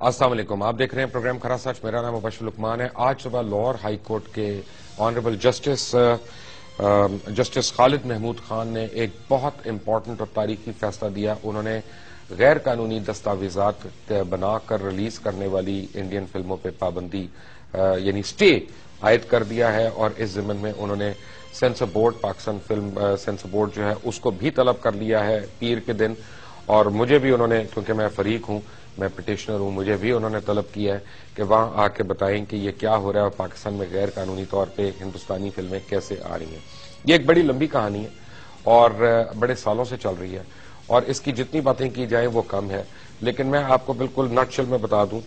السلام علیکم، آپ دیکھ رہے ہیں پروگرام کھرا سچ. میرا نام مبشر لقمان ہے. آج صبح لاہور ہائی کورٹ کے آنریبل جسٹس خالد محمود خان نے ایک بہت امپورٹنٹ اور تاریخی فیصلہ دیا. انہوں نے غیر قانونی دستاویزات بنا کر ریلیز کرنے والی انڈین فلموں پہ پابندی یعنی سٹے عائد کر دیا ہے، اور اس ضمن میں انہوں نے censor board, Pakistan film censor board جو ہے اس کو بھی طلب کر لیا ہے پیر کے دن. اور مجھے بھی انہوں نے، کیونکہ میں فریق ہوں، میں پٹیشنر ہوں، مجھے بھی انہوں نے طلب کیا ہے کہ وہاں آ کے بتائیں کہ یہ کیا ہو رہا ہے اور پاکستان میں غیر قانونی طور پہ ہندوستانی فلمیں کیسے آ رہی ہیں. یہ ایک بڑی لمبی کہانی ہے اور بڑے سالوں سے چل رہی ہے، اور اس کی جتنی باتیں کی جائیں وہ کم ہے. لیکن میں آپ کو بالکل نٹ شل میں بتا دوں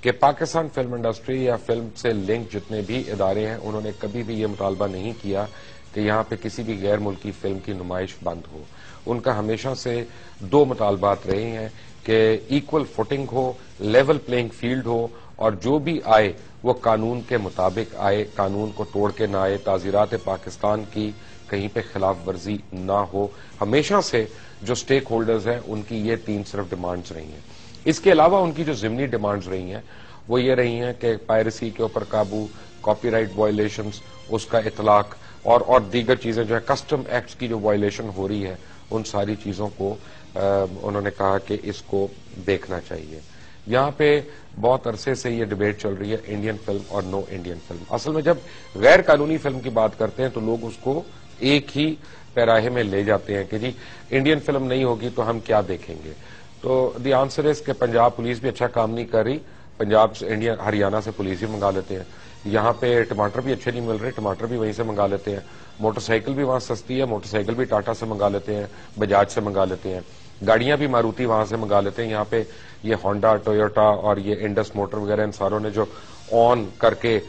کہ پاکستان فلم انڈسٹری یا فلم سے لنک جتنے بھی ادارے ہیں، انہوں نے کبھی بھی یہ مطالبہ نہیں کیا کہ یہاں پہ کسی بھی غیر ملکی فلم کی نمائش بند ہو. ان کا ہمیشہ سے دو مطالبات رہے ہیں کہ ایکول فوٹنگ ہو، لیول پلینگ فیلڈ ہو، اور جو بھی آئے وہ قانون کے مطابق آئے، قانون کو توڑ کے نہ آئے، تعزیرات پاکستان کی کہیں پہ خلاف ورزی نہ ہو. ہمیشہ سے جو سٹیک ہولڈرز ہیں ان کی یہ تین صرف ڈیمانڈز رہی ہیں. اس کے علاوہ ان کی جو ضمنی ڈیمانڈز رہی ہیں وہ یہ رہی ہیں کہ پائرسی کے اوپر قابو، کاپی رائٹ وائلیشنز، اس کا اطلاق، اور دیگر چیزیں جو ہے کسٹم ایکٹس کی جو وائلیشن ہو رہی ہے، ان ساری چیزوں کو انہوں نے کہا کہ اس کو دیکھنا چاہیے. یہاں پہ بہت عرصے سے یہ ڈیبیٹ چل رہی ہے انڈین فلم اور نو انڈین فلم. اصل میں جب غیر قانونی فلم کی بات کرتے ہیں تو لوگ اس کو ایک ہی پیراہے میں لے جاتے ہیں کہ جی انڈین فلم نہیں ہوگی تو ہم کیا دیکھیں گے. تو دی آنسر از کہ پنجاب پولیس بھی اچھا کام نہیں کر رہی. پنجاب سے انڈین ہریانہ سے پولیس بھی منگا لیتے ہیں. یہاں پہ ٹماٹر بھی اچھے نہیں مل رہے، ٹماٹر بھی وہیں سے منگا لیتے ہیں. موٹر سائیکل بھی وہاں سستی ہے، موٹر سائیکل بھی ٹاٹا سے منگا لیتے ہیں، بجاج سے منگا لیتے ہیں. گاڑیاں بھی ماروتی وہاں سے منگا لیتے ہیں. یہاں پہ یہ ہونڈا، ٹویوٹا اور یہ انڈس موٹر وغیرہ ان ساروں نے جو آن کر کے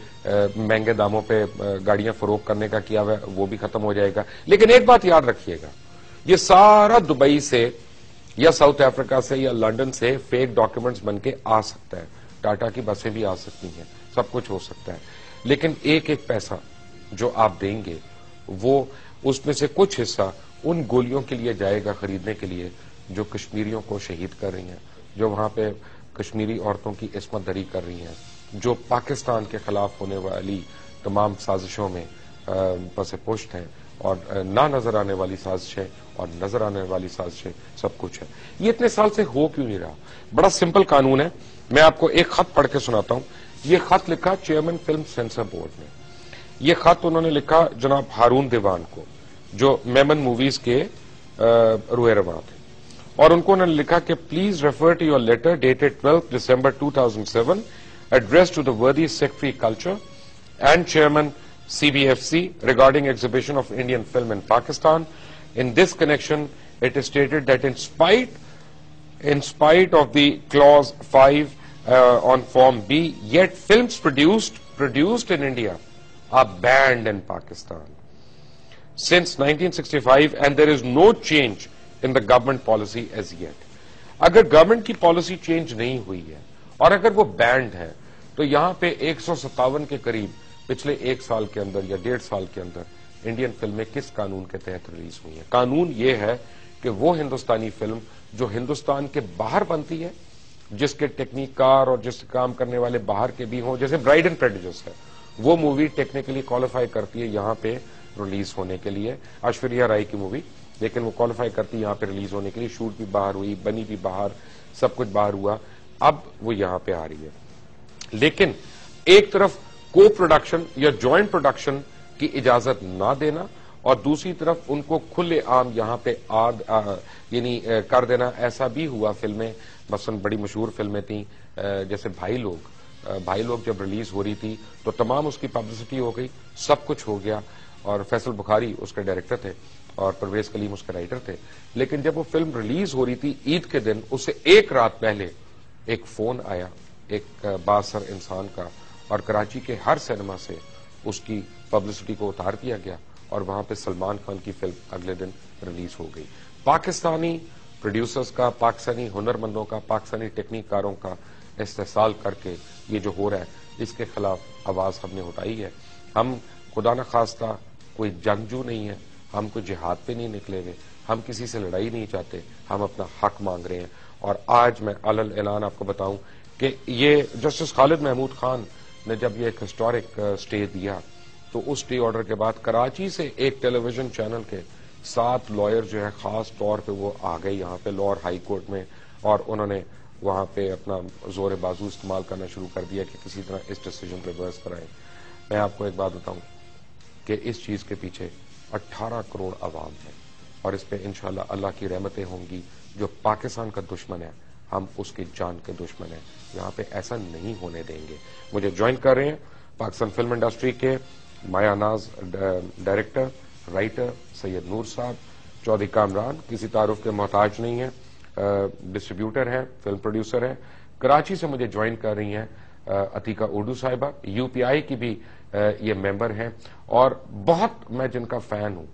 مہنگے داموں پہ گاڑیاں فروخت کرنے کا کیا ہوا ہے وہ بھی ختم ہو جائے گا. لیکن ایک بات یاد رکھیے گا، یہ سارا دبئی سے یا ساؤتھ افریقہ سے یا لنڈن سے فیک ڈاکیومنٹس بن کے آ سکتا ہے. ٹاٹا کی بسیں بھی آ سکتی ہیں، سب کچھ ہو سکتا ہے. لیکن ایک ایک پیسہ جو آپ دیں گے وہ اس میں سے کچھ حصہ ان گولیوں کے لیے جائے گا خریدنے کے لیے جو کشمیریوں کو شہید کر رہی ہیں، جو وہاں پہ کشمیری عورتوں کی عصمت دری کر رہی ہیں، جو پاکستان کے خلاف ہونے والی تمام سازشوں میں پس پشت ہیں، اور نہ نظر آنے والی سازشیں اور نظر آنے والی سازشیں سب کچھ ہے. یہ اتنے سال سے ہو کیوں نہیں رہا؟ بڑا سمپل قانون ہے. میں آپ کو ایک خط پڑھ کے سناتا ہوں. یہ خط لکھا چیئرمین فلم سینسر بورڈ نے. یہ خط انہوں نے لکھا جناب ہارون دیوان کو جو میمن موویز کے روئے رواں تھے، اور ان کو انہوں نے لکھا کہ please refer to your letter dated 12 December 2007 address to the worthy secretary culture and chairman CBFC regarding exhibition of Indian film in Pakistan. In this connection, it is stated that in spite of the clause 5 on Form B, yet films produced in India are banned in Pakistan since 1965, and there is no change in the government policy as yet. اگر government کی policy change نہیں ہوئی ہے اور اگر وہ band ہے تو یہاں پہ 157 کے قریب پچھلے ایک سال کے اندر یا 1.5 سال کے اندر انڈین فلمیں کس قانون کے تحت ریلیز ہوئی ہیں؟ قانون یہ ہے کہ وہ ہندوستانی فلم جو ہندوستان کے باہر بنتی ہے، جس کے ٹیکنیک کار اور جس کام کرنے والے باہر کے بھی ہوں، جیسے برائڈ اینڈ پریجوڈس ہے، وہ مووی ٹیکنیکلی کوالیفائی کرتی ہے یہاں پہ ریلیز ہونے کے لیے. ایشوریہ رائے کی مووی، لیکن وہ کوالیفائی کرتی ہے یہاں پہ ریلیز ہونے کے لیے. شوٹ بھی باہر ہوئی، بنی بھی باہر، سب کچھ باہر ہوا، اب وہ یہاں پہ آ رہی ہے. لیکن ایک طرف کو پروڈکشن یا جوائنٹ پروڈکشن کی اجازت نہ دینا، اور دوسری طرف ان کو کھلے عام یہاں پہ یعنی کر دینا. ایسا بھی ہوا فلمیں، مثلا بڑی مشہور فلمیں تھیں جیسے بھائی لوگ جب ریلیز ہو رہی تھی تو تمام اس کی پبلسٹی ہو گئی، سب کچھ ہو گیا، اور فیصل بخاری اس کے ڈائریکٹر تھے اور پرویز کلیم اس کے رائٹر تھے. لیکن جب وہ فلم ریلیز ہو رہی تھی عید کے دن، اس سے ایک رات پہلے ایک فون آیا ایک بااثر انسان کا، اور کراچی کے ہر سینما سے اس کی پبلسٹی کو اتار دیا گیا، اور وہاں پہ سلمان خان کی فلم اگلے دن ریلیز ہو گئی. پاکستانی پروڈیوسرز کا، پاکستانی ہنرمندوں کا، پاکستانی ٹیکنیک کاروں کا استحصال کر کے یہ جو ہو رہا ہے اس کے خلاف آواز ہم نے اٹھائی ہے. ہم خدا نخواستہ کوئی جنگجو نہیں ہے، ہم کوئی جہاد پہ نہیں نکلے ہوئے، ہم کسی سے لڑائی نہیں چاہتے، ہم اپنا حق مانگ رہے ہیں. اور آج میں علل اعلان آپ کو بتاؤں کہ یہ جسٹس خالد محمود خان نے جب یہ ایک ہسٹورک اسٹے دیا تو اس اسٹے آرڈر کے بعد کراچی سے ایک ٹیلی ویژن چینل کے 7 لائر جو ہے خاص طور پہ وہ آ گئے یہاں پہ لاہور ہائی کورٹ میں، اور انہوں نے وہاں پہ اپنا زور بازو استعمال کرنا شروع کر دیا کہ کسی طرح اس ڈیسیجن ریورس کرائیں۔ میں آپ کو ایک بات بتاؤں کہ اس چیز کے پیچھے 18 کروڑ عوام ہے، اور اس پہ انشاءاللہ اللہ کی رحمتیں ہوں گی۔ جو پاکستان کا دشمن ہے ہم اس کی جان کے دشمن ہیں، یہاں پہ ایسا نہیں ہونے دیں گے۔ مجھے جوائن کر رہے ہیں پاکستان فلم انڈسٹری کے مایا ناز ڈائریکٹر رائٹر سید نور صاحب، چودھری کامران کسی تعارف کے محتاج نہیں ہے، ڈسٹریبیوٹر ہے، فلم پروڈیوسر ہے۔ کراچی سے مجھے جوائن کر رہی ہیں عتیقہ اردو صاحبہ، یو پی آئی کی بھی یہ ممبر ہیں، اور بہت میں جن کا فین ہوں،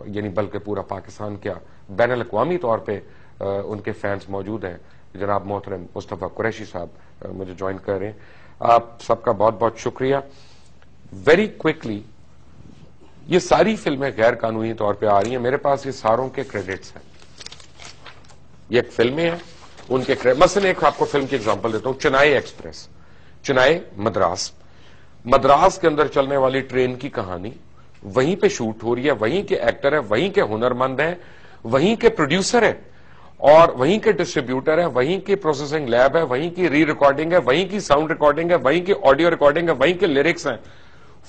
یعنی بلکہ پورا پاکستان کیا بین الاقوامی طور پہ ان کے فینس موجود ہیں۔ جناب محترم مصطفیٰ قریشی صاحب مجھے جوائن کر رہے ہیں، آپ سب کا بہت بہت شکریہ۔ ویری کوئکلی، یہ ساری فلمیں غیر قانونی طور پہ آ رہی ہیں، میرے پاس یہ ساروں کے کریڈٹس ہیں، یہ ایک فلمیں ہیں ان کے مثلا ایک آپ کو فلم کی ایگزامپل دیتا ہوں، چنائی ایکسپریس، چنائی مدراس کے اندر چلنے والی ٹرین کی کہانی وہیں پہ شوٹ ہو رہی ہے، وہیں کے ایکٹر ہیں، وہیں کے ہنرمند ہیں، وہیں کے پروڈیوسر ہیں، اور وہیں کے ڈسٹریبیوٹر ہیں، وہیں کی پروسیسنگ لیب ہے، وہیں کی ری ریکارڈنگ ہے، وہیں کی ساؤنڈ ریکارڈنگ ہے، وہیں کی آڈیو ریکارڈنگ ہے، وہیں کے لیرکس ہیں۔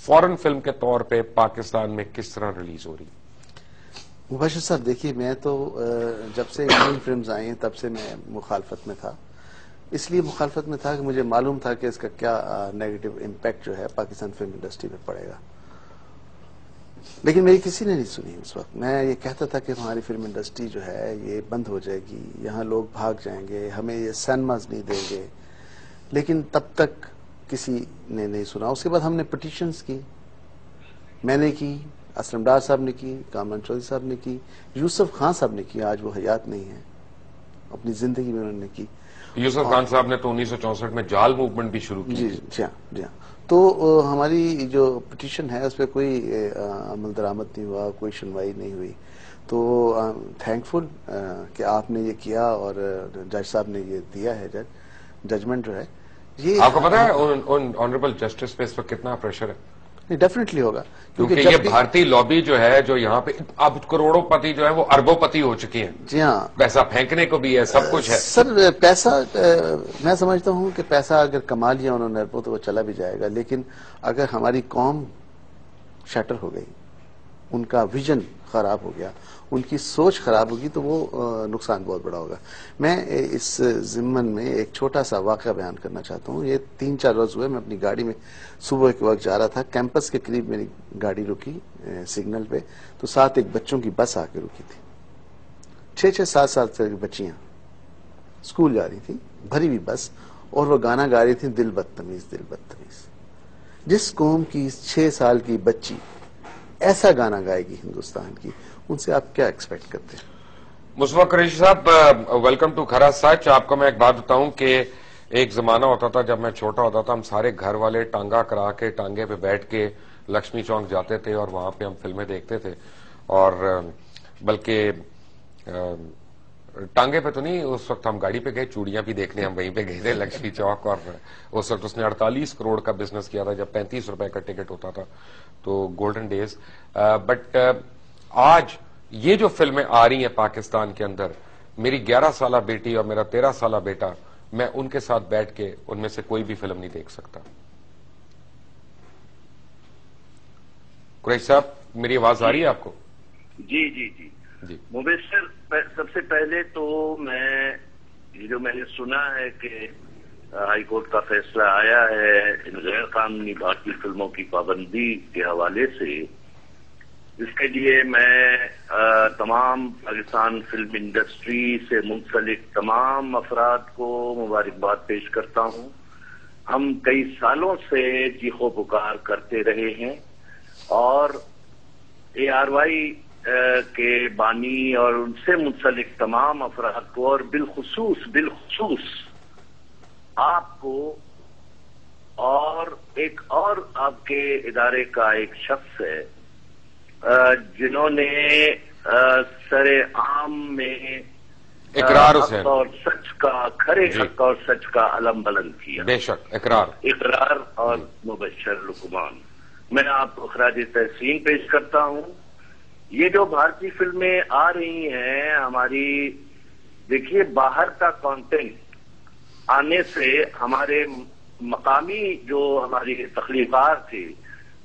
فورن فلم کے طور پہ پاکستان میں کس طرح ریلیز ہو رہی؟ مبشر صاحب دیکھیے، میں تو جب سے انڈین فلمز آئی ہیں تب سے میں مخالفت میں تھا، اس لیے مخالفت میں تھا کہ مجھے معلوم تھا کہ اس کا کیا نیگیٹو امپیکٹ جو ہے پاکستان فلم انڈسٹری پہ پڑے گا، لیکن میری کسی نے نہیں سنی اس وقت۔ میں یہ کہتا تھا کہ ہماری فلم انڈسٹری جو ہے یہ بند ہو جائے گی، یہاں لوگ بھاگ جائیں گے، ہمیں یہ سینماز نہیں دیں گے، لیکن تب تک کسی نے نہیں سنا۔ اس کے بعد ہم نے پٹیشنز کی، میں نے کی، اسلم ڈار صاحب نے کی، کامران چودھری صاحب نے کی، یوسف خان صاحب نے کی، آج وہ حیات نہیں ہے، اپنی زندگی میں انہوں نے کی۔ یوسف خان صاحب نے تو 1964 میں جال موومنٹ بھی شروع کی۔ جی ہاں۔ تو ہماری جو پٹیشن ہے اس پہ کوئی عمل درآمد نہیں ہوا، کوئی سنوائی نہیں ہوئی، تو تھینک فل کہ آپ نے یہ کیا اور جج صاحب نے یہ دیا ہے ججمنٹ جو ہے یہ۔ آپ کو پتا ہے آنریبل جسٹس پہ اس وقت کتنا پریشر ہے؟ ڈیفینیٹلی ہوگا، کیونکہ یہ بھارتی لابی جو ہے جو یہاں پہ اب کروڑوں پتی جو ہے وہ اربوں پتی ہو چکی ہیں۔ جی ہاں، پیسہ پھینکنے کو بھی ہے، سب کچھ ہے سر۔ پیسہ میں سمجھتا ہوں کہ پیسہ اگر کما لیا انہوں نے اربوں تو وہ چلا بھی جائے گا، لیکن اگر ہماری قوم شٹر ہو گئی، ان کا ویژن خراب ہو گیا، ان کی سوچ خراب ہوگی، تو وہ نقصان بہت بڑا ہوگا۔ میں اس ضمن میں ایک چھوٹا سا واقعہ بیان کرنا چاہتا ہوں۔ یہ 3-4 روز ہوئے، میں اپنی گاڑی میں صبح کے وقت جا رہا تھا، کیمپس کے قریب میری گاڑی رکی سگنل پہ، تو ساتھ ایک بچوں کی بس آ کے رکی تھی، 6-7 سال کی بچیاں اسکول جا رہی تھیں، بھری ہوئی بس، اور وہ گانا گا رہی تھیں، دل بدتمیز دل بدتمیز۔ جس قوم کی 6 سال کی بچی ایسا گانا گائے گی ہندوستان کی، ان سے آپ کیا ایکسپیکٹ کرتے ہیں؟ مصطفیٰ قریشی صاحب، ویلکم ٹو کھرا سچ۔ آپ کو میں ایک بات بتاؤں کہ ایک زمانہ ہوتا تھا جب میں چھوٹا ہوتا تھا، ہم سارے گھر والے ٹانگا کرا کے ٹانگے پہ بیٹھ کے لکشمی چوک جاتے تھے اور وہاں پہ ہم فلمیں دیکھتے تھے، اور بلکہ ٹانگے پہ تو نہیں، اس وقت ہم گاڑی پہ گئے، چوڑیاں بھی دیکھنے ہم وہیں پہ گئے تھے لکشمی چوک، اور اس وقت اس نے 48 کروڑ کا بزنس کیا تھا جب 35 روپے کا ٹکٹ ہوتا تھا، تو گولڈن ڈیز۔ بٹ آج یہ جو فلمیں آ رہی ہیں پاکستان کے اندر، میری 11 سالہ بیٹی اور میرا 13 سالہ بیٹا، میں ان کے ساتھ بیٹھ کے ان میں سے کوئی بھی فلم نہیں دیکھ سکتا۔ قریشی صاحب، میری آواز آ رہی ہے آپ کو؟ جی جی جی جی مبشر، سب سے پہلے تو میں نے سنا ہے کہ ہائی کورٹ کا فیصلہ آیا ہے ان غیر قانونی بھارتی فلموں کی پابندی کے حوالے سے، اس کے لیے میں تمام پاکستان فلم انڈسٹری سے منسلک تمام افراد کو مبارکباد پیش کرتا ہوں۔ ہم کئی سالوں سے چیخو پکار کرتے رہے ہیں، اور ARY کے بانی اور ان سے منسلک تمام افراد کو، اور بالخصوص آپ کو، اور ایک اور آپ کے ادارے کا ایک شخص ہے جنہوں نے سر عام میں اقرار حق حسین اور سچ کا، کھرے حق اور سچ کا علم بلند کیا. بے شک اقرار اور مبشر لقمان. میں آپ کو خراج تحسین پیش کرتا ہوں. یہ جو بھارتی فلمیں آ رہی ہیں ہماری، دیکھیے باہر کا کانٹینٹ آنے سے ہمارے مقامی جو ہماری تخلیقات تھے،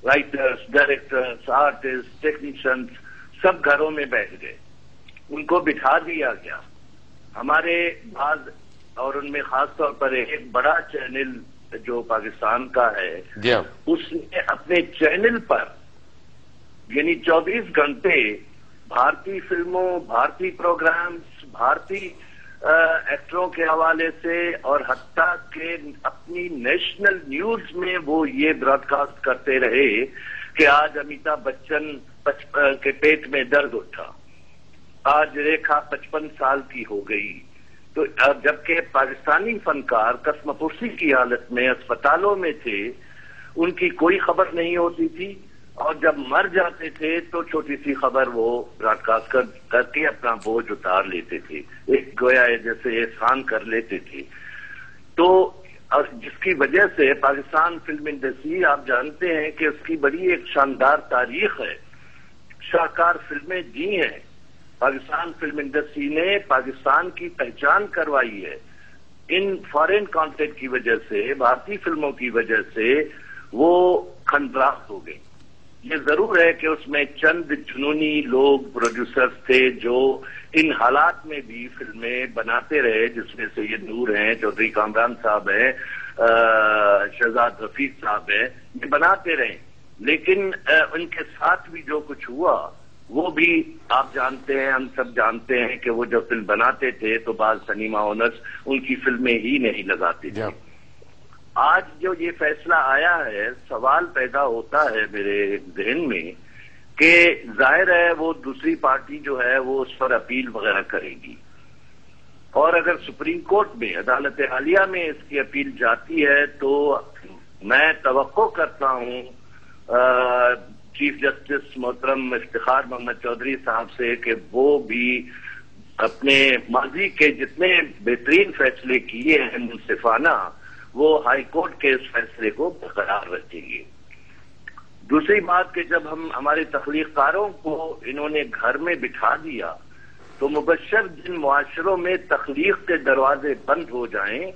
رائٹرز، ڈائریکٹرز، آرٹسٹ، ٹیکنیشینز، سب گھروں میں بیٹھ گئے. ان کو بٹھا دیا گیا. ہمارے بعض، اور ان میں خاص طور پر ایک بڑا چینل جو پاکستان کا ہے، اس نے اپنے چینل پر یعنی 24 گھنٹے بھارتی فلموں، بھارتی پروگرامز، بھارتی ایکٹروں کے حوالے سے، اور حتیٰ کہ اپنی نیشنل نیوز میں وہ یہ براڈ کاسٹ کرتے رہے کہ آج امیتابھ بچن کے پیٹ میں درد اٹھا، آج ریکھا 55 سال کی ہو گئی. تو جبکہ پاکستانی فنکار قسم پرسی کی حالت میں اسپتالوں میں تھے، ان کی کوئی خبر نہیں ہوتی تھی، اور جب مر جاتے تھے تو چھوٹی سی خبر وہ براڈ کاسٹ کر کے اپنا بوجھ اتار لیتے تھے، ایک گویا جیسے احسان کر لیتے تھے. تو جس کی وجہ سے پاکستان فلم انڈسٹری، آپ جانتے ہیں کہ اس کی بڑی ایک شاندار تاریخ ہے، شاہکار فلمیں دی ہیں. پاکستان فلم انڈسٹری نے پاکستان کی پہچان کروائی ہے. ان فارن کانٹینٹ کی وجہ سے، بھارتی فلموں کی وجہ سے وہ کھنڈرات ہو گئی. یہ ضرور ہے کہ اس میں چند جنونی لوگ، پروڈیوسرز تھے جو ان حالات میں بھی فلمیں بناتے رہے، جس میں سید نور ہیں، چودھری کامران صاحب ہیں، شہزاد رفیق صاحب ہیں، یہ بناتے رہے. لیکن ان کے ساتھ بھی جو کچھ ہوا وہ بھی آپ جانتے ہیں، ہم سب جانتے ہیں کہ وہ جب فلم بناتے تھے تو بعض سنیما اونرز ان کی فلمیں ہی نہیں لگاتے تھے. آج جو یہ فیصلہ آیا ہے، سوال پیدا ہوتا ہے میرے ذہن میں کہ ظاہر ہے وہ دوسری پارٹی جو ہے وہ اس پر اپیل وغیرہ کرے گی، اور اگر سپریم کورٹ میں، عدالت عالیہ میں اس کی اپیل جاتی ہے تو میں توقع کرتا ہوں چیف جسٹس محترم افتخار محمد چودھری صاحب سے کہ وہ بھی اپنے ماضی کے جتنے بہترین فیصلے کیے ہیں منصفانہ، وہ ہائی کورٹ کے اس فیصلے کو برقرار رکھیں گے. دوسری بات کہ جب ہمارے تخلیق کاروں کو انہوں نے گھر میں بٹھا دیا تو مبشر جن معاشروں میں تخلیق کے دروازے بند ہو جائیں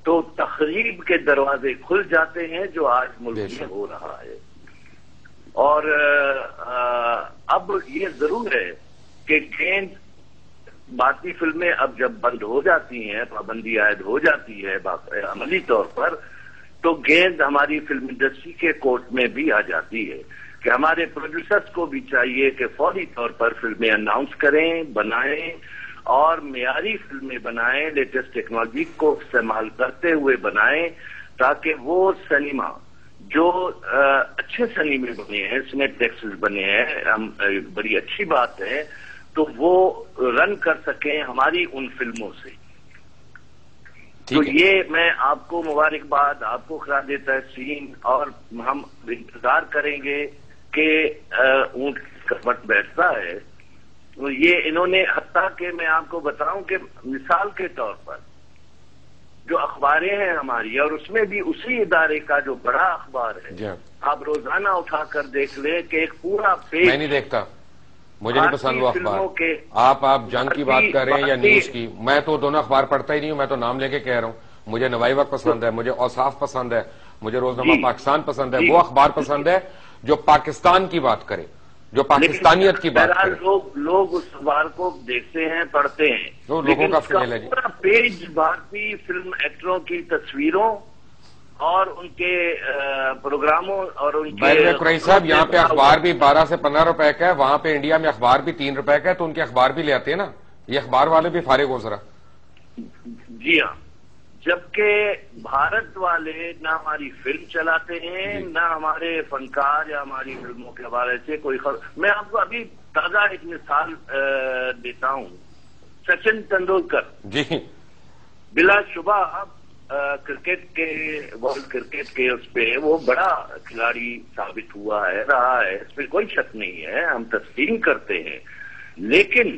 تو تخریب کے دروازے کھل جاتے ہیں، جو آج ملک میں ہو رہا ہے. اور اب یہ ضرور ہے کہ گیند بھارتی فلمیں اب جب بند ہو جاتی ہیں، پابندی عائد ہو جاتی ہے عملی طور پر، تو گیند ہماری فلم انڈسٹری کے کورٹ میں بھی آ جاتی ہے کہ ہمارے پروڈیوسرز کو بھی چاہیے کہ فوری طور پر فلمیں اناؤنس کریں، بنائیں، اور معیاری فلمیں بنائیں، لیٹسٹ ٹیکنالوجی کو استعمال کرتے ہوئے بنائیں، تاکہ وہ سنیما جو اچھے سنیمے بنے ہیں، سنیٹ ٹیکسز بنے ہیں، بڑی اچھی بات ہے، تو وہ رن کر سکیں ہماری ان فلموں سے. تو یہ میں آپ کو مبارکباد، آپ کو خراج تحسین، اور ہم انتظار کریں گے کہ اونٹ کا وقت بیٹھتا ہے. تو یہ انہوں نے، حتیٰ کہ میں آپ کو بتاؤں کہ مثال کے طور پر جو اخباریں ہیں ہماری، اور اس میں بھی اسی ادارے کا جو بڑا اخبار ہے، آپ روزانہ اٹھا کر دیکھ لیں کہ ایک پورا پیج، میں نہیں دیکھتا، مجھے نہیں پسند وہ اخبار. آپ جنگ کی بات کر رہے ہیں یا نیوز کی، میں تو دونوں اخبار پڑھتا ہی نہیں ہوں. میں تو نام لے کے کہہ رہا ہوں، مجھے نوائی وقت پسند ہے، مجھے اوصاف پسند ہے، مجھے روزنامہ پاکستان پسند ہے. وہ اخبار پسند ہے جو پاکستان کی بات کرے، جو پاکستانیت کی بات کرے. لوگ اس اخبار کو دیکھتے ہیں، پڑھتے ہیں، لوگوں کا فیل ہے. پورا پیج بھارتی فلم ایکٹروں کی تصویروں اور ان کے پروگراموں اور ان کے، قریشی صاحب یہاں پہ اخبار بھی 12 سے 15 روپے کا ہے، وہاں پہ انڈیا میں اخبار بھی 3 روپے کا ہے، تو ان کے اخبار بھی لے آتے ہیں نا. یہ اخبار والے بھی فارغ ہو ذرا. جی ہاں، جبکہ بھارت والے نہ ہماری فلم چلاتے ہیں، نہ ہمارے فنکار یا ہماری فلموں کے حوالے سے کوئی خبر. میں آپ کو ابھی تازہ ایک مثال دیتا ہوں. سچن تندولکر جی بلا شبہ کرکٹ کے، ورلڈ کرکٹ کے اس پہ وہ بڑا کھلاڑی ثابت ہوا ہے، رہا ہے، اس پہ کوئی شک نہیں ہے، ہم تسلیم کرتے ہیں. لیکن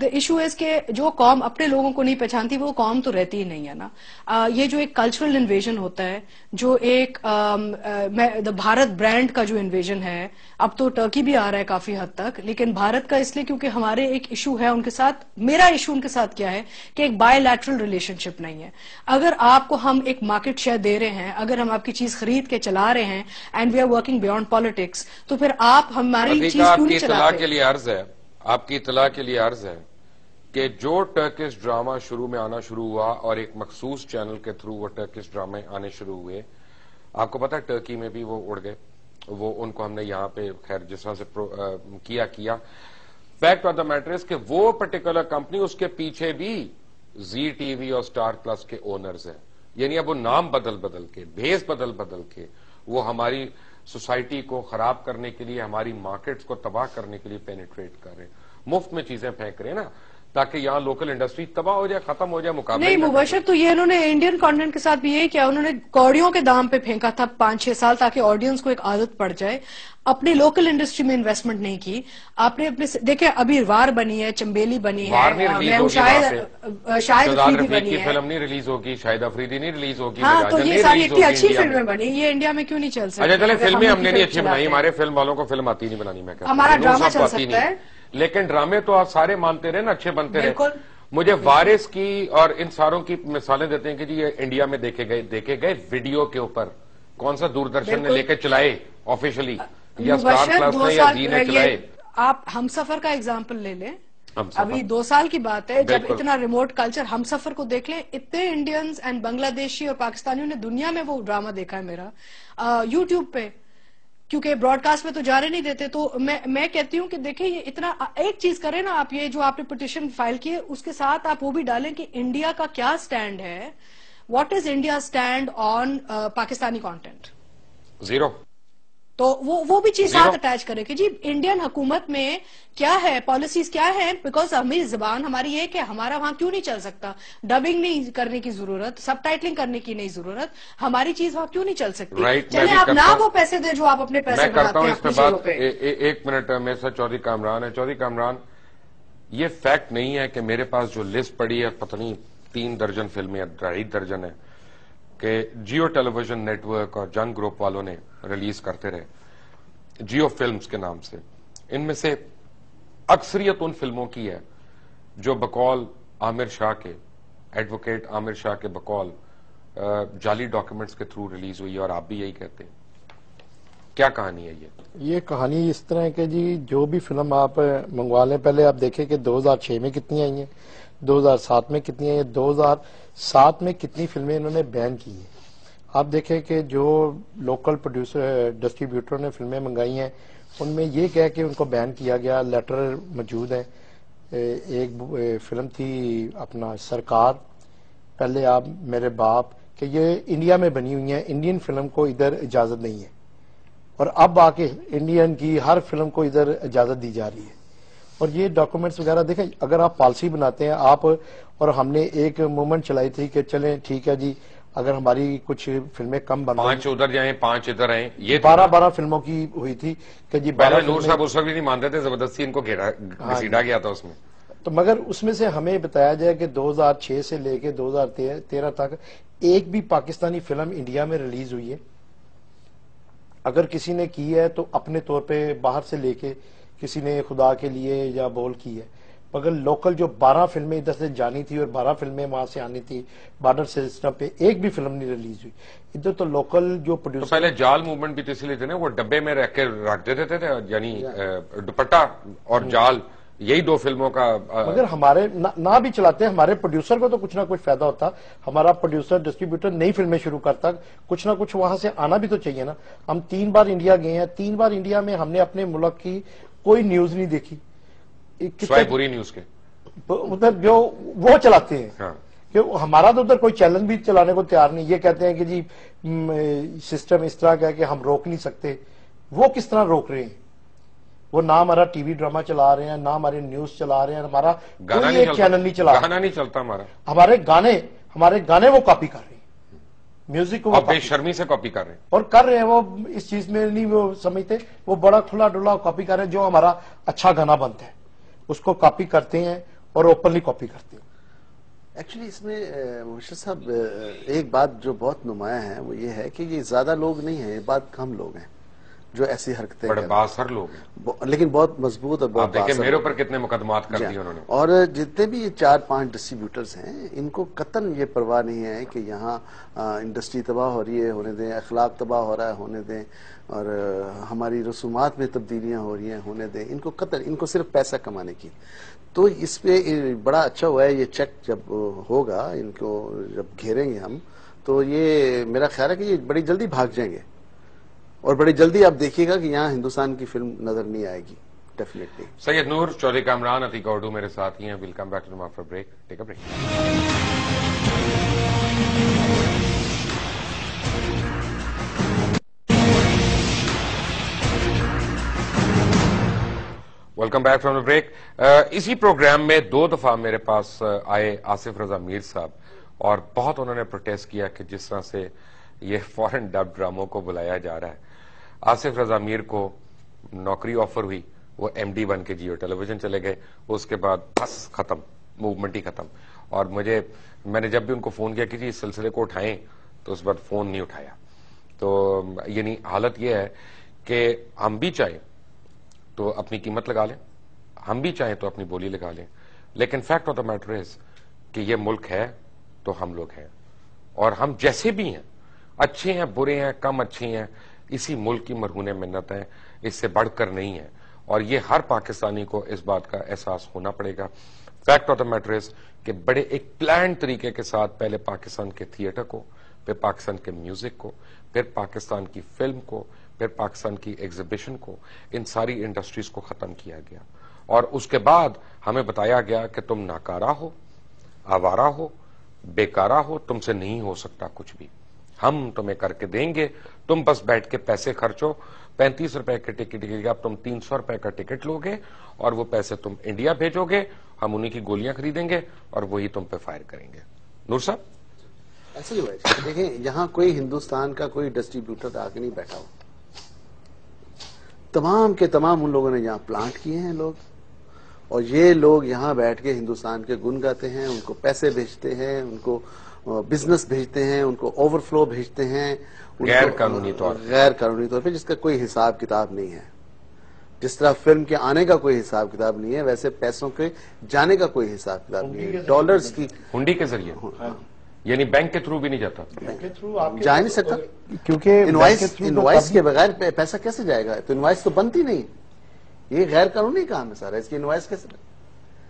the issue is کہ جو قوم اپنے لوگوں کو نہیں پہچانتی وہ قوم تو رہتی ہی نہیں ہے نا. یہ جو ایک کلچرل انویژن ہوتا ہے, جو ایک بھارت برانڈ کا جو انویژن ہے, اب تو ٹرکی بھی آ رہا ہے کافی حد تک, لیکن بھارت کا اس لیے کیونکہ ہمارے ایک ایشو ہے ان کے ساتھ. میرا ایشو ان کے ساتھ کیا ہے کہ ایک بائی لیٹرل ریلیشن شپ نہیں ہے. اگر آپ کو ہم ایک مارکیٹ شیئر دے رہے ہیں, اگر ہم آپ کی چیز خرید کے چلا رہے ہیں, and we are working beyond politics, تو پھر آپ ہماری چیز کیوں نہیں چلاتے؟ آپ کی اطلاع کے لیے عرض ہے کہ جو ٹرکش ڈراما شروع میں آنا شروع ہوا اور ایک مخصوص چینل کے تھرو وہ ٹرکش ڈرامے آنے شروع ہوئے, آپ کو پتا ہے ٹرکی میں بھی وہ اڑ گئے. وہ ان کو ہم نے یہاں پہ خیر جس طرح سے کیا. Fact of the matter is کہ وہ پرٹیکولر کمپنی اس کے پیچھے بھی زی ٹی وی اور اسٹار پلس کے اونرز ہیں. یعنی اب وہ نام بدل کے, بھیس بدل کے وہ ہماری سوسائٹی کو خراب کرنے کے لیے, ہماری مارکیٹس کو تباہ کرنے کے لیے پینیٹریٹ کر رہے ہیں, مفت میں چیزیں پھینک رہے ہیں نا, تاکہ یہاں لوکل انڈسٹری تباہ ہو جائے, ختم ہو جائے, مقابلہ نہیں. مبشر تو یہ انہوں نے انڈین کانٹینٹ کے ساتھ بھی یہی کیا, انہوں نے کوڑیوں کے دام پہ پھینکا تھا 5-6 سال تاکہ آڈینس کو ایک عادت پڑ جائے. اپنی لوکل انڈسٹری میں انویسٹمنٹ نہیں کی آپ نے. اپنے دیکھیں ابھی وار بنی ہے, چمبیلی بنی ہے, شاہد افریدی بنی ہے, فلم نہیں ریلیز ہوگی, شاہد افریدی نہیں ریلیز ہوگی. ہاں تو یہ ساری اتنی اچھی فلمیں بنی, یہ انڈیا میں کیوں نہیں چل سکتی؟ اچھا چلے فلمیں ہم نے نہیں اچھی بنائی, ہمارے فلم والوں کو فلم آتی نہیں بنانی. میں کہتا ہوں ہمارا ڈرامہ چل سکتا ہے, لیکن ڈرامے تو آپ سارے مانتے رہے نا, اچھے بنتے رہے. مجھے وارث کی اور ان ساروں کی مثالیں دیتے ہیں کہ جی یہ انڈیا میں دیکھے گئے ویڈیو کے اوپر, کون سا دوردرشن نے لے کے چلائے آفیشلی, یا اسٹار پلس نے یا زی نے چلائے. آپ ہم سفر کا ایگزامپل لے لیں, ابھی 2 سال کی بات ہے جب اتنا ریموٹ کلچر. ہم سفر کو دیکھ لیں, اتنے انڈینز اینڈ بنگلہ دیشی اور پاکستانیوں نے دنیا میں وہ ڈرامہ دیکھا ہے میرا یوٹیوب پہ, کیونکہ براڈ کاسٹ میں تو جانے نہیں دیتے. تو میں کہتی ہوں کہ دیکھیں یہ اتنا ایک چیز کریں نا آپ, یہ جو آپ نے پٹیشن فائل کی ہے اس کے ساتھ آپ وہ بھی ڈالیں کہ انڈیا کا کیا سٹینڈ ہے, what is India stand on Pakistani content. Zero. تو وہ بھی چیز ساتھ اٹیچ کرے کہ جی انڈین حکومت میں کیا ہے, پالیسیز کیا ہے, بیکاز ہماری زبان ہماری یہ کہ ہمارا وہاں کیوں نہیں چل سکتا, ڈبنگ نہیں کرنے کی ضرورت, سب ٹائٹلنگ کرنے کی نہیں ضرورت, ہماری چیز وہاں کیوں نہیں چل سکتی. چلے آپ نہ وہ پیسے دیں جو آپ اپنے پیسے بناتے ہیں اپنی جگہوں پہ. ایک منٹ, میرے ساتھ چودھری کامران ہے. چودھری کامران, یہ فیکٹ نہیں ہے کہ میرے پاس جو لسٹ پڑی ہے پتہ نہیں 3 درجن فلمیں یا 2.5 درجن ہے کہ جیو ٹیلی ویژن نیٹ ورک اور جنگ گروپ والوں نے ریلیز کرتے رہے جیو فلمز کے نام سے. ان میں سے اکثریت ان فلموں کی ہے جو بقول عامر شاہ کے, ایڈوکیٹ عامر شاہ کے بقول جعلی ڈاکیومنٹس کے تھرو ریلیز ہوئی ہے, اور آپ بھی یہی کہتے ہیں. کیا کہانی ہے یہ کہانی اس طرح ہے کہ جی جو بھی فلم آپ منگوا لیں, پہلے آپ دیکھیں کہ 2006 میں کتنی آئی ہیں, 2007 میں کتنی آئی ہیں, 2007 میں کتنی فلمیں انہوں نے بین کی ہیں. آپ دیکھیں کہ جو لوکل پروڈیوسر ڈسٹریبیوٹر نے فلمیں منگائی ہیں ان میں یہ کہہ کہ ان کو بین کیا گیا, لیٹر موجود ہیں. ایک فلم تھی اپنا سرکار, پہلے آپ میرے باپ, کہ یہ انڈیا میں بنی ہوئی ہیں, انڈین فلم کو ادھر اجازت نہیں ہے, اور اب آ کے انڈین کی ہر فلم کو ادھر اجازت دی جا رہی ہے. اور یہ ڈاکومنٹس وغیرہ دیکھیں, اگر آپ پالیسی بناتے ہیں آپ, اور ہم نے ایک موومنٹ چلائی تھی کہ چلیں ٹھیک ہے جی اگر ہماری کچھ فلمیں کم بن 5 ادھر جائیں 5 ادھر آئیں, یہ 12 فلموں کی ہوئی تھی کہ جی 12 نور صاحب اس وقت بھی نہیں مانتے تھے, زبردستی ان کو گھسیٹا گیا تھا اس میں. تو مگر اس میں سے ہمیں بتایا جائے کہ 2006 سے لے کے 2013 تک ایک بھی پاکستانی فلم انڈیا میں ریلیز ہوئی ہے. اگر کسی نے کی ہے تو اپنے طور پہ باہر سے لے کے کسی نے خدا کے لیے یا بول کی ہے, مگر لوکل جو 12 فلمیں ادھر سے جانی تھی اور 12 فلمیں وہاں سے آنی تھی بارڈر سسٹم پہ, ایک بھی فلم نہیں ریلیز ہوئی ادھر. تو لوکل جو پروڈیوسر, پہلے جال موومنٹ بھی تو اس لیے تھے نا, وہ ڈبے میں رکھ کے رکھ دیتے تھے, یعنی دوپٹہ اور جال, یہی 2 فلموں کا. مگر ہمارے نہ بھی چلاتے ہیں, ہمارے پروڈیوسر کو تو کچھ نہ کچھ فائدہ ہوتا. ہمارا پروڈیوسر ڈسٹریبیوٹر نئی فلمیں شروع کرتا, کچھ نہ کچھ وہاں سے آنا بھی تو چاہیے نا. ہم 3 بار انڈیا گئے ہیں, 3 بار انڈیا میں ہم نے اپنے ملک کی کوئی نیوز نہیں دیکھی. سوائے بری نیوز کے ادھر جو وہ چلاتے ہیں, کہ ہمارا تو ادھر کوئی چیلنج بھی چلانے کو تیار نہیں. یہ کہتے ہیں کہ جی سسٹم اس طرح کا ہے کہ ہم روک نہیں سکتے. وہ کس طرح روک رہے ہیں؟ وہ نہ ہمارا ٹی وی ڈرامہ چلا رہے ہیں, نہ ہماری نیوز چلا رہے ہیں, ہمارا کوئی ایک چینل نہیں چلا, گانا نہیں چلتا ہمارے گانے وہ کاپی کر رہے ہیں, میوزک کو بے شرمی سے کاپی کر رہے ہیں, اور کر رہے ہیں. وہ اس چیز میں نہیں وہ سمجھتے, وہ بڑا کھلا ڈلا کاپی کر رہے ہیں. جو ہمارا اچھا گانا بنتا ہے اس کو کاپی کرتے ہیں اور اوپنلی کاپی کرتے ہیں. ایکچولی اس میں مبشر صاحب ایک بات جو بہت نمایاں ہے وہ یہ ہے کہ یہ زیادہ لوگ نہیں ہیں, یہ بات کم لوگ ہیں جو ایسی حرکتیں بڑے بااثر لوگ ہیں, لیکن بہت مضبوط اور بہت دیکھیں میرے اوپر کتنے مقدمات کر دیے انہوں نے. اور جتنے بھی یہ 4-5 ڈسٹریبیوٹرز ہیں ان کو قطعاً یہ پرواہ نہیں ہے کہ یہاں انڈسٹری تباہ ہو رہی ہے ہونے دیں, اخلاق تباہ ہو رہا ہے ہونے دیں, اور ہماری رسومات میں تبدیلیاں ہو رہی ہیں ہونے دیں. ان کو قطعاً ان کو صرف پیسہ کمانے کی. تو اس پہ بڑا اچھا ہوا ہے یہ چیک جب ہوگا, ان کو جب گھیریں گے ہم تو یہ میرا خیال ہے کہ یہ بڑی جلدی بھاگ جائیں گے, اور بڑی جلدی آپ دیکھیے گا کہ یہاں ہندوستان کی فلم نظر نہیں آئے گی ڈیفینیٹلی. سید نور, چودھری کامران, عتیقہ اردو میرے ساتھ ہی ہیں. We'll come back to after break. Take a break. Welcome back from the break. اسی پروگرام میں 2 دفعہ میرے پاس آئے آصف رضا میر صاحب, اور بہت انہوں نے پروٹیسٹ کیا کہ جس طرح سے یہ فورن ڈب ڈراموں کو بلایا جا رہا ہے. آصف رضا میر کو نوکری آفر ہوئی, وہ ایم ڈی بن کے جیو ٹیلی ویژن چلے گئے, اس کے بعد بس ختم, موومنٹ ہی ختم. اور میں نے جب بھی ان کو فون کیا کہ جی اس سلسلے کو اٹھائیں تو اس بعد فون نہیں اٹھایا. تو یعنی حالت یہ ہے کہ ہم بھی چاہیں تو اپنی قیمت لگا لیں, ہم بھی چاہیں تو اپنی بولی لگا لیں, لیکن fact of the matter is کہ یہ ملک ہے تو ہم لوگ ہیں, اور ہم جیسے بھی ہیں, اچھے ہیں برے ہیں کم اچھے ہیں, اسی ملک کی مرہون منت ہے, اس سے بڑھ کر نہیں ہے. اور یہ ہر پاکستانی کو اس بات کا احساس ہونا پڑے گا. Fact of the matter is کہ بڑے ایک پلان طریقے کے ساتھ پہلے پاکستان کے تھیٹر کو, پھر پاکستان کے میوزک کو, پھر پاکستان کی فلم کو, پھر پاکستان کی ایگزیبیشن کو, ان ساری انڈسٹریز کو ختم کیا گیا. اور اس کے بعد ہمیں بتایا گیا کہ تم ناکارہ ہو, آوارہ ہو, بیکارہ ہو, تم سے نہیں ہو سکتا کچھ بھی, ہم تمہیں کر کے دیں گے, تم بس بیٹھ کے پیسے خرچو. 35 روپے کے ٹکٹ کی اب تم 300 روپے کا ٹکٹ لو گے, اور وہ پیسے تم انڈیا بھیجو گے, ہم انہی کی گولیاں خریدیں گے اور وہی تم پہ فائر کریں گے. نور صاحب ایسے ہی ہوا ہے. دیکھیں یہاں کوئی ہندوستان کا کوئی ڈسٹریبیوٹر آ کے نہیں بیٹھا ہو, تمام کے تمام ان لوگوں نے یہاں پلانٹ کیے ہیں لوگ, اور یہ لوگ یہاں بیٹھ کے ہندوستان کے گن گاتے ہیں, ان کو پیسے بھیجتے ہیں, ان کو بزنس بھیجتے ہیں, ان کو اوور فلو بھیجتے ہیں غیر قانونی طور پہ, جس کا کوئی حساب کتاب نہیں ہے. جس طرح فلم کے آنے کا کوئی حساب کتاب نہیں ہے, ویسے پیسوں کے جانے کا کوئی حساب کتاب نہیں ہے. ڈالرز کی ہنڈی کے ذریعے, یعنی بینک کے تھرو بھی نہیں جاتا, جا نہیں سکتا, کیونکہ انوائس کے بغیر پیسہ کیسے جائے گا؟ تو انوائس تو بنتی نہیں, یہ غیر قانونی کام ہے سارا, اس کی انوائس کیسے؟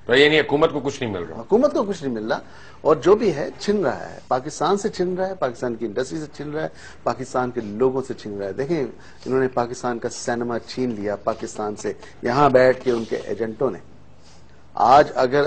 تو یعنی حکومت کو کچھ نہیں مل رہا, حکومت کو کچھ نہیں مل رہا, اور جو بھی ہے چھن رہا ہے, پاکستان سے چھن رہا ہے, پاکستان کی انڈسٹری سے چھن رہا ہے, پاکستان کے لوگوں سے چھن رہا ہے. دیکھیں انہوں نے پاکستان کا سینما چھین لیا پاکستان سے, یہاں بیٹھ کے ان کے ایجنٹوں نے. آج اگر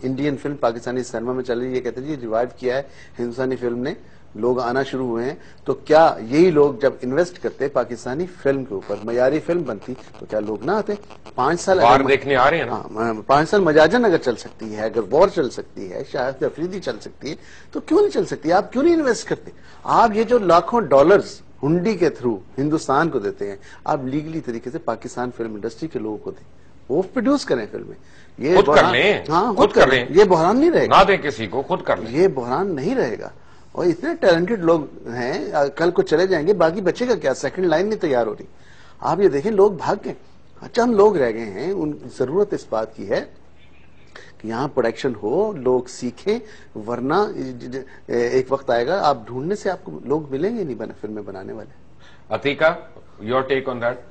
انڈین فلم پاکستانی سینما میں چل رہی ہے, یہ کہتے ہیں جی ریوائیو کیا ہے ہندوستانی فلم نے, لوگ آنا شروع ہوئے ہیں, تو کیا یہی لوگ جب انویسٹ کرتے پاکستانی فلم کے اوپر, معیاری فلم بنتی, تو کیا لوگ نہ آتے؟ 5 سال دیکھنے آ رہے ہیں نا, 5 سال مجاجن اگر چل سکتی ہے, اگر وار چل سکتی ہے, شاہد افریدی چل سکتی ہے, تو کیوں نہیں چل سکتی؟ آپ کیوں نہیں انویسٹ کرتے؟ آپ یہ جو لاکھوں ڈالرز ہنڈی کے تھرو ہندوستان کو دیتے ہیں, آپ لیگلی طریقے سے پاکستان فلم انڈسٹری کے لوگوں کو دیں, وہ پروڈیوس کریں فلمیں. یہ خود کر لیں, ہاں خود کر لیں, یہ بحران نہیں رہے گا. نہ دیں کسی کو, خود کر لیں, یہ بحران نہیں رہے گا. اور اتنے ٹیلنٹڈ لوگ ہیں, کل کو چلے جائیں گے, باقی بچے کا کیا؟ سیکنڈ لائن نہیں تیار ہو رہی. آپ یہ دیکھیں لوگ بھاگ گئے, چند لوگ رہ گئے ہیں. ان ضرورت اس بات کی ہے کہ یہاں پروڈکشن ہو, لوگ سیکھیں, ورنہ ایک وقت آئے گا آپ ڈھونڈنے سے آپ کو لوگ ملیں گے نہیں فلمیں بنانے والے. Atiqa, your take on that.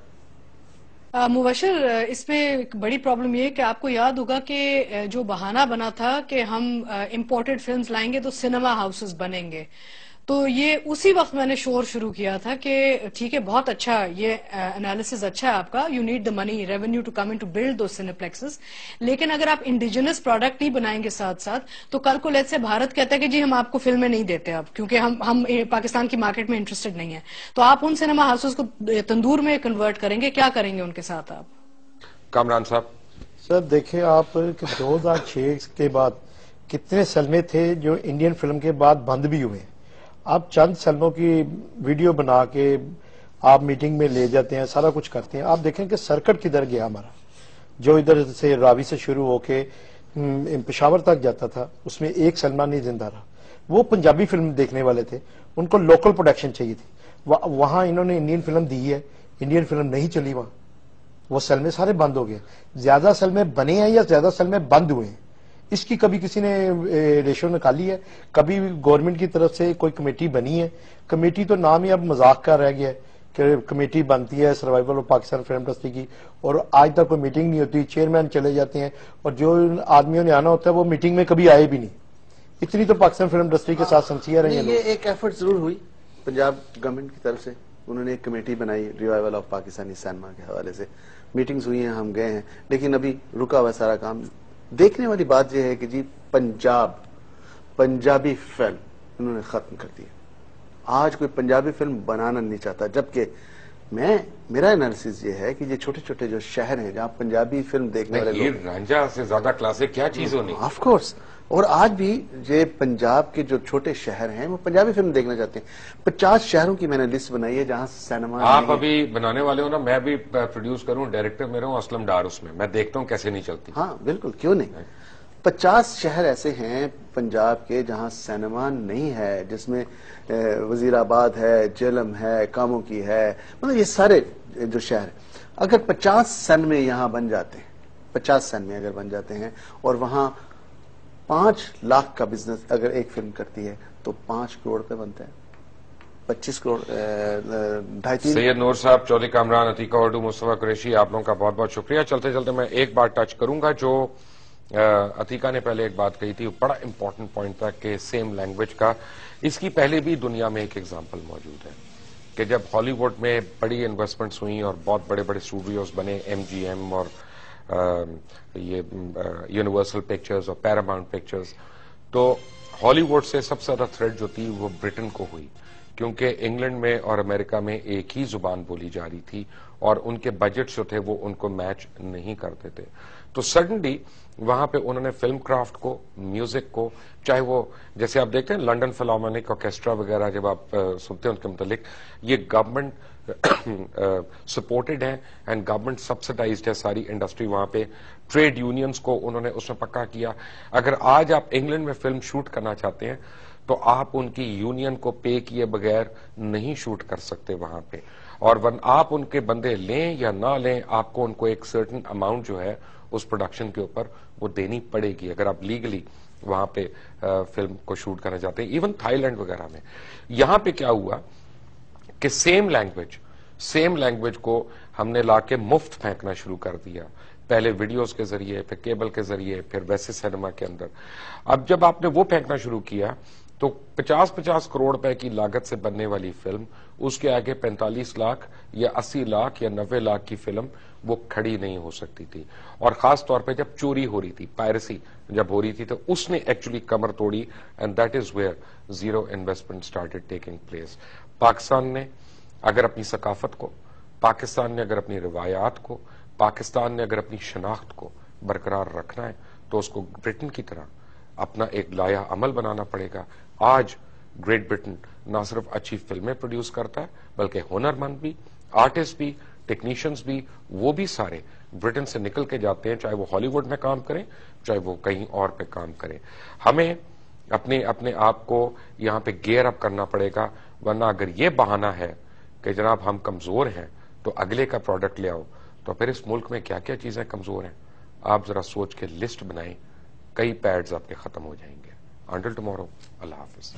مبشر, اس میں ایک بڑی پرابلم یہ ہے کہ آپ کو یاد ہوگا کہ جو بہانہ بنا تھا کہ ہم امپورٹڈ فلمز لائیں گے تو سینما ہاؤسز بنیں گے, تو یہ اسی وقت میں نے شور شروع کیا تھا کہ ٹھیک ہے, بہت اچھا, یہ انالیسز اچھا ہے آپ کا, you need the money revenue to come in to build those cineplexes, لیکن اگر آپ انڈیجنس پروڈکٹ نہیں بنائیں گے ساتھ ساتھ, تو کل کو لیٹ سے بھارت کہتا ہے کہ جی ہم آپ کو فلمیں نہیں دیتے اب, کیونکہ ہم پاکستان کی مارکیٹ میں انٹرسٹڈ نہیں ہیں, تو آپ ان سینما ہاؤسز کو تندور میں کنورٹ کریں گے, کیا کریں گے ان کے ساتھ آپ؟ کامران صاحب. سر دیکھیں آپ کہ 2006 کے بعد کتنے سلمے تھے جو انڈین فلم کے بعد بند بھی ہوئے ہیں. آپ چند سلموں کی ویڈیو بنا کے آپ میٹنگ میں لے جاتے ہیں, سارا کچھ کرتے ہیں. آپ دیکھیں کہ سرکٹ کدھر گیا ہمارا, جو ادھر سے راوی سے شروع ہو کے پشاور تک جاتا تھا اس میں ایک سلمان نہیں زندہ رہا. وہ پنجابی فلم دیکھنے والے تھے, ان کو لوکل پروڈکشن چاہیے تھی. وہاں انہوں نے انڈین فلم دی ہے, انڈین فلم نہیں چلی وہاں, وہ سلمے سارے بند ہو گئے. زیادہ سلمے بنے ہیں یا زیادہ سلمے بند ہوئے ہیں, اس کی کبھی کسی نے ریشو نکالی ہے؟ کبھی گورنمنٹ کی طرف سے کوئی کمیٹی بنی ہے؟ کمیٹی تو نام ہی اب مذاق کا رہ گیا ہے کہ کمیٹی بنتی ہے survival of Pakistan film industry کی, اور آج تک کوئی میٹنگ نہیں ہوتی, چیئرمین چلے جاتے ہیں, اور جو آدمیوں نے آنا ہوتا ہے وہ میٹنگ میں کبھی آئے بھی نہیں. اتنی تو پاکستان فلم انڈسٹری کے ساتھ سنسیئر رہی ہیں. یہ ایک ایفرٹ ضرور ہوئی پنجاب گورنمنٹ کی طرف سے, انہوں نے ایک کمیٹی بنائی ریوائول آف پاکستانی سینما کے حوالے سے, میٹنگز ہوئی ہیں, ہم گئے ہیں, لیکن ابھی رکا ہوا سارا کام. دیکھنے والی بات یہ ہے کہ جی پنجابی فلم انہوں نے ختم کر دی. آج کوئی پنجابی فلم بنانا نہیں چاہتا, جبکہ میرا انالیسس یہ ہے کہ یہ چھوٹے چھوٹے جو شہر ہیں جہاں پنجابی فلم دیکھنے والے لوگ, رانجھا سے زیادہ کلاسک کیا چیز ہونی. آف کورس, اور آج بھی یہ پنجاب کے جو چھوٹے شہر ہیں وہ پنجابی فلم دیکھنا چاہتے ہیں. 50 شہروں کی میں نے لسٹ بنائی ہے جہاں سینما. آپ ابھی بنانے والے ہو نا, میں بھی پروڈیوس کروں, ڈائریکٹر میرا ہوں اسلم ڈار, اس میں دیکھتا ہوں کیسے نہیں چلتی. ہاں بالکل, کیوں نہیں. 50 شہر ایسے ہیں پنجاب کے جہاں سینما نہیں ہے, جس میں وزیر آباد ہے, جہلم ہے, کاموں کی ہے, مطلب یہ سارے جو شہر اگر 50 سینمے یہاں بن جاتے ہیں, 50 سینمے اگر بن جاتے ہیں, اور وہاں 5 لاکھ کا بزنس اگر ایک فلم کرتی ہے تو 5 کروڑ پہ بنتا ہے, 25 کروڑ 2.5. سید نور صاحب, چودھری کامران, عتیقہ اردو, مصطفیٰ قریشی, آپ لوگوں کا بہت بہت شکریہ. چلتے چلتے میں ایک بات ٹچ کروں گا جو عتیقہ نے پہلے ایک بات کہی تھی, بڑا امپورٹنٹ پوائنٹ تھا کہ سیم لینگویج کا. اس کی پہلے بھی دنیا میں ایک ایگزامپل موجود ہے کہ جب ہالی ووڈ میں بڑی انویسٹمنٹس ہوئیں اور بہت بڑے بڑے اسٹوڈیوز بنے, MGM اور یہ یونیورسل پکچرز اور پیراماؤنٹ پکچرز, تو ہالی ووڈ سے سب سے زیادہ تھریٹ جو تھی وہ برٹن کو ہوئی, کیونکہ انگلینڈ میں اور امریکہ میں ایک ہی زبان بولی جا رہی تھی اور ان کے بجٹ جو تھے وہ ان کو میچ نہیں کرتے تھے. تو سڈنلی وہاں پہ انہوں نے فلم کرافٹ کو, میوزک کو, چاہے وہ جیسے آپ دیکھتے ہیں لنڈن فلارمونک آرکیسٹرا وغیرہ, جب آپ سنتے ہیں ان کے متعلق, یہ گورنمنٹ سپورٹڈ ہے اینڈ گورنمنٹ سبسڈائزڈ ہے ساری انڈسٹری وہاں پہ. ٹریڈ یونینز کو انہوں نے اس میں پکا کیا. اگر آج آپ انگلینڈ میں فلم شوٹ کرنا چاہتے ہیں تو آپ ان کی یونین کو پے کیے بغیر نہیں شوٹ کر سکتے وہاں پہ, اور آپ ان کے بندے لیں یا نہ لیں, آپ کو ان کو ایک سرٹن اماؤنٹ جو ہے اس پروڈکشن کے اوپر وہ دینی پڑے گی اگر آپ لیگلی وہاں پہ فلم کو شوٹ کرنا چاہتے ہیں. ایون تھائی لینڈ وغیرہ میں یہاں پہ کیا ہوا کہ سیم لینگویج کو ہم نے لا کے مفت پھینکنا شروع کر دیا, پہلے ویڈیوز کے ذریعے, پھر کیبل کے ذریعے, پھر ویسے سینما کے اندر. اب جب آپ نے وہ پھینکنا شروع کیا تو 50 کروڑ روپے کی لاگت سے بننے والی فلم, اس کے آگے 45 لاکھ یا 80 لاکھ یا 90 لاکھ کی فلم وہ کھڑی نہیں ہو سکتی تھی. اور خاص طور پہ جب چوری ہو رہی تھی, پائرسی جب ہو رہی تھی, تو اس نے ایکچولی کمر توڑی, and that is where zero investment started taking place. Pakistan نے اگر اپنی ثقافت کو, پاکستان نے اگر اپنی روایات کو, پاکستان نے اگر اپنی شناخت کو برقرار رکھنا ہے تو اس کو برٹن کی طرح اپنا ایک لایا عمل بنانا پڑے گا. آج گریٹ برٹن نہ صرف اچھی فلمیں پروڈیوس کرتا ہے بلکہ ہنرمند بھی, آرٹسٹ بھی, ٹیکنیشینز بھی, وہ بھی سارے برٹن سے نکل کے جاتے ہیں, چاہے وہ ہالی ووڈ میں کام کریں چاہے وہ کہیں اور پہ کام کریں. ہمیں اپنے آپ کو یہاں پہ گیئر اپ کرنا پڑے گا, ورنہ اگر یہ بہانہ ہے کہ جناب ہم کمزور ہیں تو اگلے کا پروڈکٹ لے آؤ, تو پھر اس ملک میں کیا کیا چیزیں کمزور ہیں آپ ذرا سوچ کے لسٹ بنائیں, کئی پیڈز آپ کے ختم ہو جائیں گے. انٹل ٹمارو, اللہ حافظ.